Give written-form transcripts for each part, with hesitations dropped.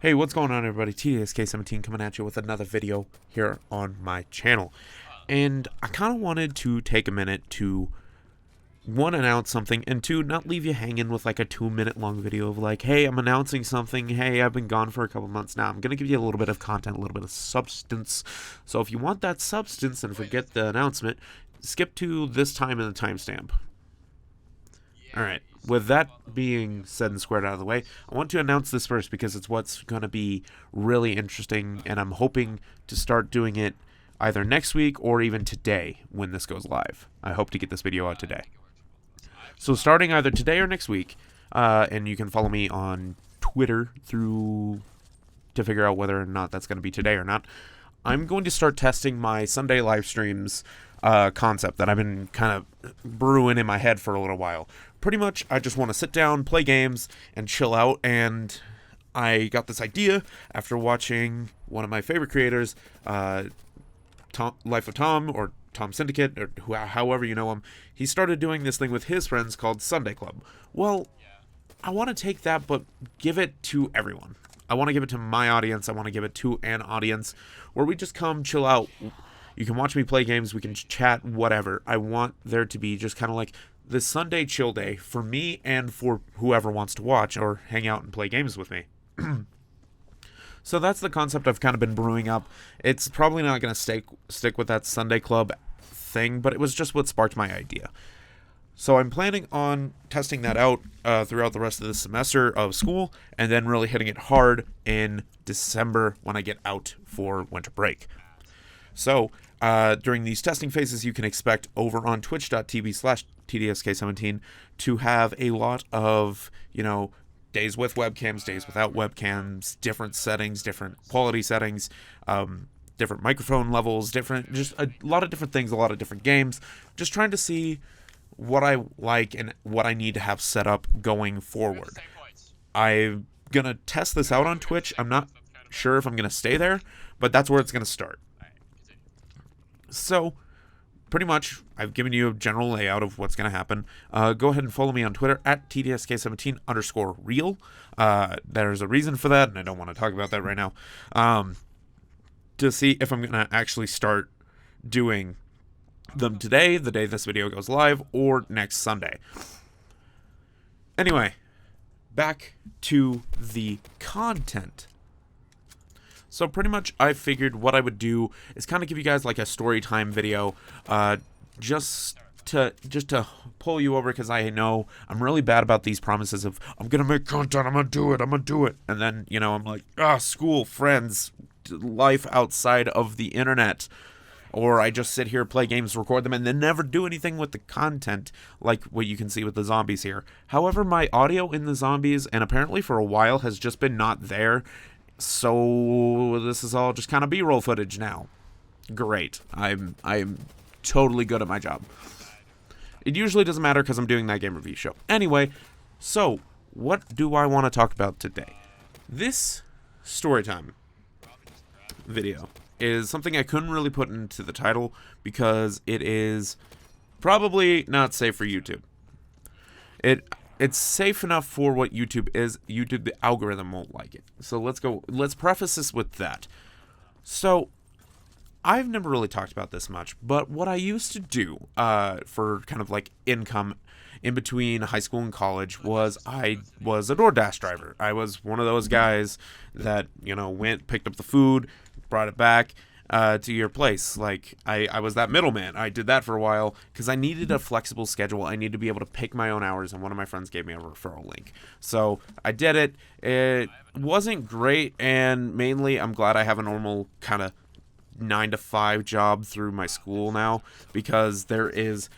Hey, what's going on, everybody? TDSK17 coming at you with another video here on my channel. And I kind of wanted to take a minute to, one, announce something, and two, not leave you hanging with like a 2-minute long video of like, hey, I'm announcing something, hey, I've been gone for a couple months now. I'm going to give you a little bit of content, a little bit of substance. So if you want that substance and forget the announcement, skip to this time and the timestamp. Alright, with that being said and squared out of the way, I want to announce this first because it's what's going to be really interesting, and I'm hoping to start doing it either next week or even today when this goes live. I hope to get this video out today. So starting either today or next week, and you can follow me on Twitter to figure out whether or not that's going to be today or not, I'm going to start testing my Sunday live streams concept that I've been kind of brewing in my head for a little while. Pretty much, I just want to sit down, play games, and chill out, and I got this idea after watching one of my favorite creators, Life of Tom, or Tom Syndicate, or however you know him. He started doing this thing with his friends called Sunday Club. Well, I want to take that, but give it to everyone. I want to give it to my audience. I want to give it to an audience where we just come, chill out. You can watch me play games. We can chat, whatever. I want there to be just kind of like this Sunday chill day for me and for whoever wants to watch or hang out and play games with me. So that's the concept I've kind of been brewing up. It's probably not going to stick with that Sunday Club thing, but it was just what sparked my idea. So I'm planning on testing that out throughout the rest of the semester of school, and then really hitting it hard in December when I get out for winter break. So during these testing phases, you can expect over on twitch.tv/TDSK17 to have a lot of, days with webcams, days without webcams, different settings, different quality settings, different microphone levels, just a lot of different things, a lot of different games. Just trying to see what I like and what I need to have set up going forward. I'm going to test this out on Twitch. I'm not sure if I'm going to stay there, but that's where it's going to start. So, pretty much, I've given you a general layout of what's going to happen. Go ahead and follow me on Twitter at TDSK17_real. There's a reason for that, and I don't want to talk about that right now. To see if I'm going to actually start doing them today, the day this video goes live, or next Sunday. Anyway, back to the content. So pretty much I figured what I would do is kind of give you guys like a story time video, just to pull you over, because I know I'm really bad about these promises of I'm gonna make content, I'm gonna do it, and then I'm like, school, friends, life outside of the internet, or I just sit here, play games, record them, and then never do anything with the content, like what you can see with the zombies here. However, my audio in the zombies, and apparently for a while, has just been not there. So this is all just kind of B-roll footage now. Great. I'm totally good at my job. It usually doesn't matter because I'm doing that game review show. Anyway, so what do I want to talk about today? This storytime video is something I couldn't really put into the title because it is probably not safe for YouTube. It's safe enough for what YouTube is. YouTube, the algorithm won't like it. So let's preface this with that. So, I've never really talked about this much, but what I used to do for kind of like income in between high school and college was I was a DoorDash driver. I was one of those guys that, went, picked up the food, brought it back to your place. Like, I was that middleman. I did that for a while because I needed a flexible schedule. I needed to be able to pick my own hours, and one of my friends gave me a referral link. So I did it. It wasn't great, and mainly I'm glad I have a normal kind of 9-to-5 job through my school now, because there is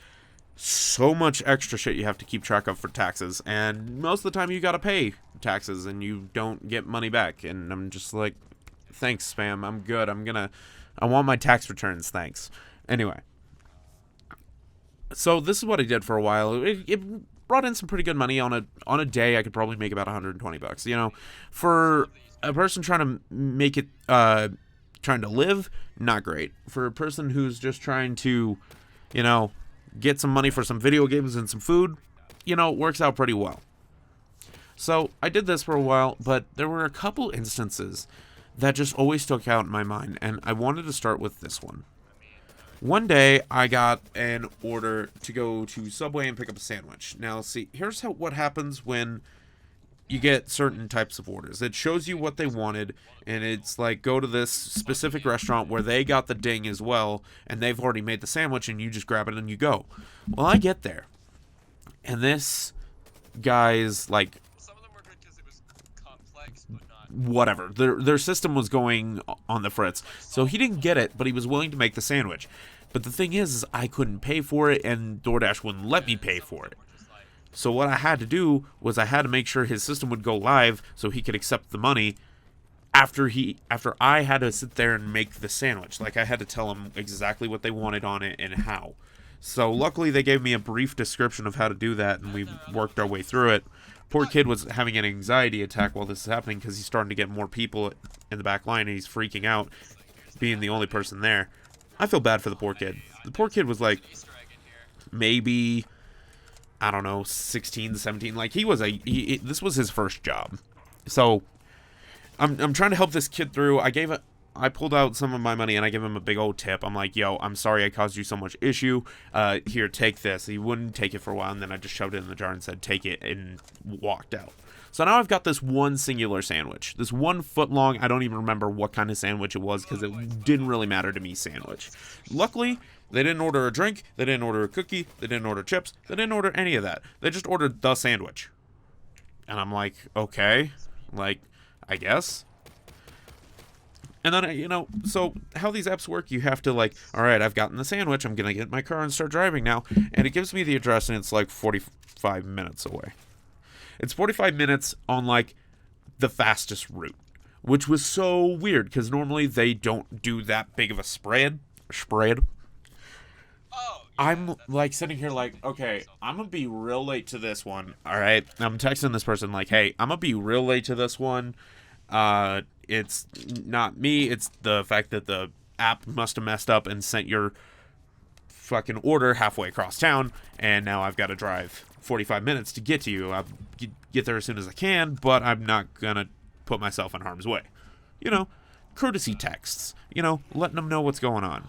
so much extra shit you have to keep track of for taxes, and most of the time you gotta pay taxes and you don't get money back, and I'm just like, thanks, spam, I'm good. I want my tax returns, thanks. Anyway, so this is what I did for a while. It brought in some pretty good money. On a day, I could probably make about $120. For a person trying to make it, trying to live, not great. For a person who's just trying to, get some money for some video games and some food, it works out pretty well. So I did this for a while, but there were a couple instances that just always stuck out in my mind, and I wanted to start with this one. One day, I got an order to go to Subway and pick up a sandwich. Now, see, here's what happens when you get certain types of orders. It shows you what they wanted, and it's like, go to this specific restaurant where they got the ding as well, and they've already made the sandwich, and you just grab it and you go. Well, I get there, and this guy's like, whatever, their system was going on the fritz, so he didn't get it, but he was willing to make the sandwich. But the thing is I couldn't pay for it, and DoorDash wouldn't let me pay for it. So what I had to do was I had to make sure his system would go live so he could accept the money after I had to sit there and make the sandwich. Like, I had to tell him exactly what they wanted on it and how. So luckily they gave me a brief description of how to do that, and we worked our way through it. Poor kid was having an anxiety attack while this is happening because he's starting to get more people in the back line, and he's freaking out, being the only person there. I feel bad for the poor kid. The poor kid was like, maybe, I don't know, 16, 17. Like, this was his first job. So I'm trying to help this kid through. I pulled out some of my money, and I gave him a big old tip. I'm like, yo, I'm sorry I caused you so much issue. Here, take this. He wouldn't take it for a while, and then I just shoved it in the jar and said, take it, and walked out. So now I've got this one singular sandwich. This 1 foot long, I don't even remember what kind of sandwich it was because it didn't really matter to me, sandwich. Luckily, they didn't order a drink. They didn't order a cookie. They didn't order chips. They didn't order any of that. They just ordered the sandwich. And I'm like, okay, like, I guess. And then, so how these apps work, you have to, like, all right, I've gotten the sandwich. I'm going to get in my car and start driving now. And it gives me the address, and it's like 45 minutes away. It's 45 minutes on, like, the fastest route, which was so weird because normally they don't do that big of a spread. I'm, like, sitting here like, okay, I'm going to be real late to this one, all right? I'm texting this person like, hey, I'm going to be real late to this one. It's not me, it's the fact that the app must have messed up and sent your fucking order halfway across town, and now I've got to drive 45 minutes to get to you. I'll get there as soon as I can, but I'm not gonna put myself in harm's way. Courtesy texts, letting them know what's going on.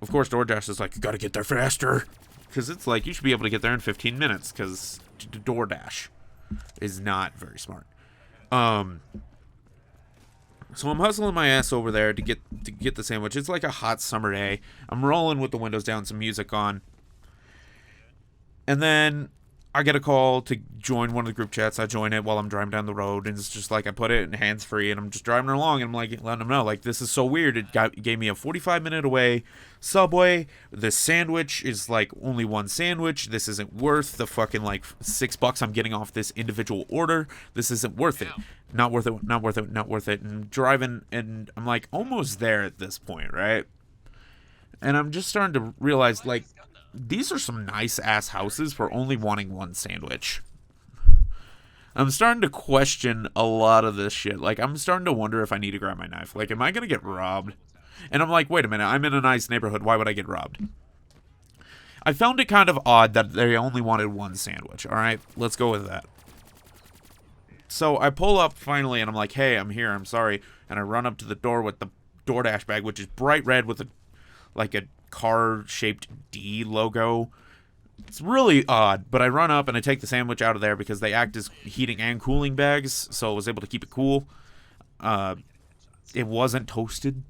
Of course, DoorDash is like, you gotta get there faster, because it's like, you should be able to get there in 15 minutes, because DoorDash is not very smart. So I'm hustling my ass over there to get the sandwich. It's like a hot summer day. I'm rolling with the windows down, some music on. And then I get a call to join one of the group chats. I join it while I'm driving down the road, and it's just like I put it in hands-free, and I'm just driving along, and I'm like letting them know, like, this is so weird. It gave me a 45-minute away Subway. The sandwich is like only one sandwich. This isn't worth the fucking like $6 I'm getting off this individual order. This isn't worth it. Not worth it. Not worth it. Not worth it. And driving, and I'm like almost there at this point, right? And I'm just starting to realize, like, these are some nice-ass houses for only wanting one sandwich. I'm starting to question a lot of this shit. Like, I'm starting to wonder if I need to grab my knife. Like, am I going to get robbed? And I'm like, wait a minute, I'm in a nice neighborhood. Why would I get robbed? I found it kind of odd that they only wanted one sandwich. All right, let's go with that. So I pull up finally, and I'm like, hey, I'm here. I'm sorry. And I run up to the door with the DoorDash bag, which is bright red with a car-shaped D logo. It's really odd, but I run up and I take the sandwich out of there because they act as heating and cooling bags, so I was able to keep it cool. It wasn't toasted,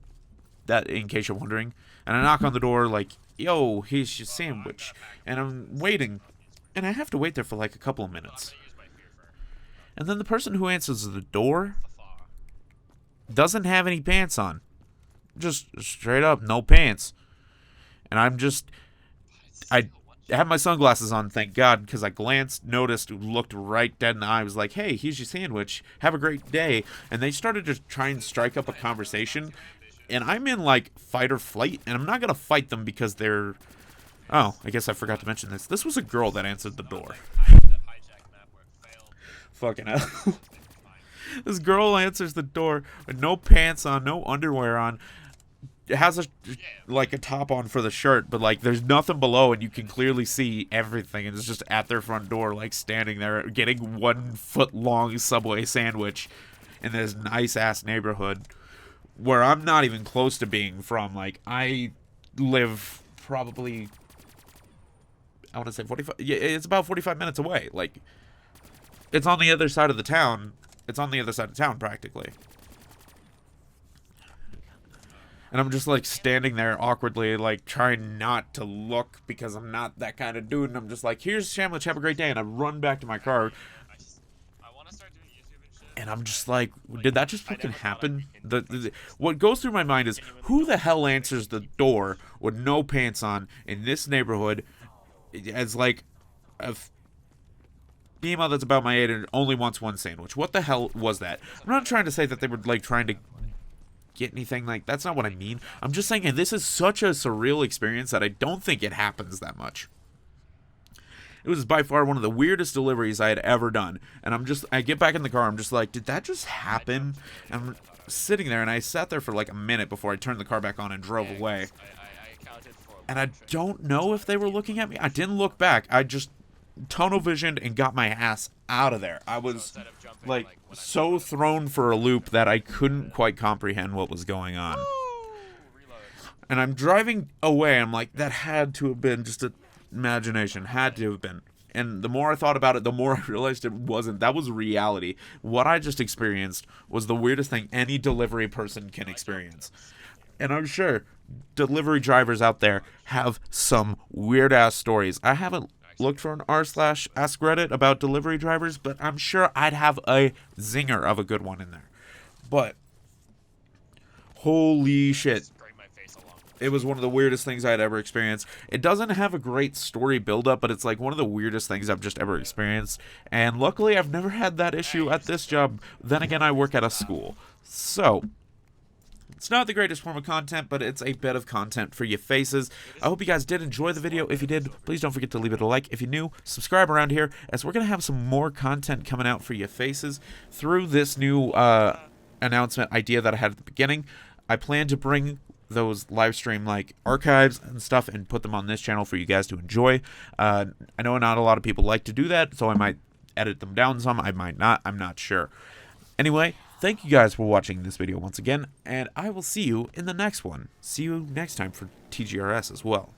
that in case you're wondering. And I knock on the door like, yo, here's your sandwich. And I'm waiting, and I have to wait there for like a couple of minutes. And then the person who answers the door doesn't have any pants on. Just straight up, no pants. And I have my sunglasses on, thank God, because I glanced, noticed, looked right dead in the eye, was like, hey, here's your sandwich, have a great day. And they started to try and strike up a conversation, and I'm in, like, fight or flight, and I'm not going to fight them because they're... Oh, I guess I forgot to mention this. This was a girl that answered the door. Fucking hell. This girl answers the door with no pants on, no underwear on. it has like a top on for the shirt, but like there's nothing below, and you can clearly see everything. And it's just at their front door, like standing there, getting 1 foot long Subway sandwich in this nice ass neighborhood where I'm not even close to being from. Like, I live probably, I want to say 45. Yeah, it's about 45 minutes away. Like, it's on the other side of the town. It's on the other side of town, practically. And I'm just, like, standing there awkwardly, like, trying not to look because I'm not that kind of dude. And I'm just like, here's Shamlich, have a great day. And I run back to my car. And I'm just like, did that just fucking happen? What goes through my mind is, who the hell answers the door with no pants on in this neighborhood as, like, a female that's about my age and only wants 1 sandwich? What the hell was that? I'm not trying to say that they were, like, trying to get anything. Like, that's not what I mean. I'm just saying, this is such a surreal experience that I don't think it happens that much. It was by far one of the weirdest deliveries I had ever done. And I get back in the car, I'm just like, did that just happen? And I'm sitting there, and I sat there for like a minute before I turned the car back on and drove away. And I don't know if they were looking at me. I didn't look back. I just tunnel visioned and got my ass out of there. I was like so thrown for a loop that I couldn't quite comprehend what was going on. And I'm driving away. I'm like, that had to have been just a imagination, had to have been. And the more I thought about it, the more I realized it wasn't. That was reality. What I just experienced was the weirdest thing any delivery person can experience. And I'm sure delivery drivers out there have some weird ass stories. I haven't looked for an r/ask Reddit about delivery drivers, but I'm sure I'd have a zinger of a good one in there. But holy shit, it was one of the weirdest things I had ever experienced. It doesn't have a great story build-up, but it's like one of the weirdest things I've just ever experienced. And luckily, I've never had that issue at this job. Then again, I work at a school. So, it's not the greatest form of content, but it's a bit of content for your faces. I hope you guys did enjoy the video. If you did, please don't forget to leave it a like. If you're new, subscribe around here, as we're going to have some more content coming out for your faces through this new announcement idea that I had at the beginning. I plan to bring those live stream like archives and stuff and put them on this channel for you guys to enjoy. I know not a lot of people like to do that, so I might edit them down some. I might not. I'm not sure. Anyway, thank you guys for watching this video once again, and I will see you in the next one. See you next time for TGRS as well.